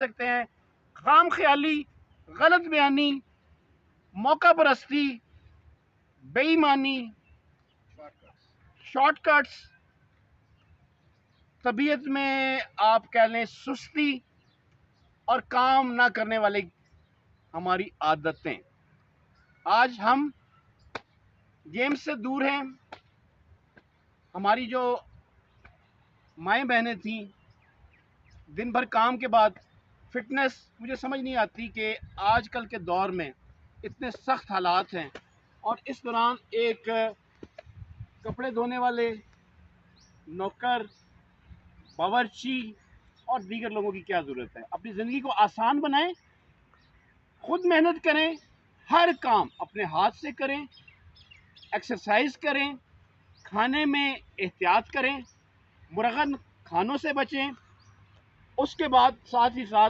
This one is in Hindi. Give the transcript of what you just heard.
सकते हैं, खाम ख्याली, गलत बयानी, मौका परस्ती, बेईमानी, शॉर्टकट्स, तबीयत में आप कह लें सुस्ती और काम ना करने वाले हमारी आदतें। आज हम गेम से दूर हैं। हमारी जो माएँ बहनें थीं, दिन भर काम के बाद फिटनेस, मुझे समझ नहीं आती कि आजकल के दौर में इतने सख्त हालात हैं और इस दौरान एक कपड़े धोने वाले, नौकर, बावर्ची और दीगर लोगों की क्या ज़रूरत है। अपनी ज़िंदगी को आसान बनाएं, खुद मेहनत करें, हर काम अपने हाथ से करें, एक्सरसाइज करें, खाने में एहतियात करें, मुरगन खानों से बचें। उसके बाद साथ ही साथ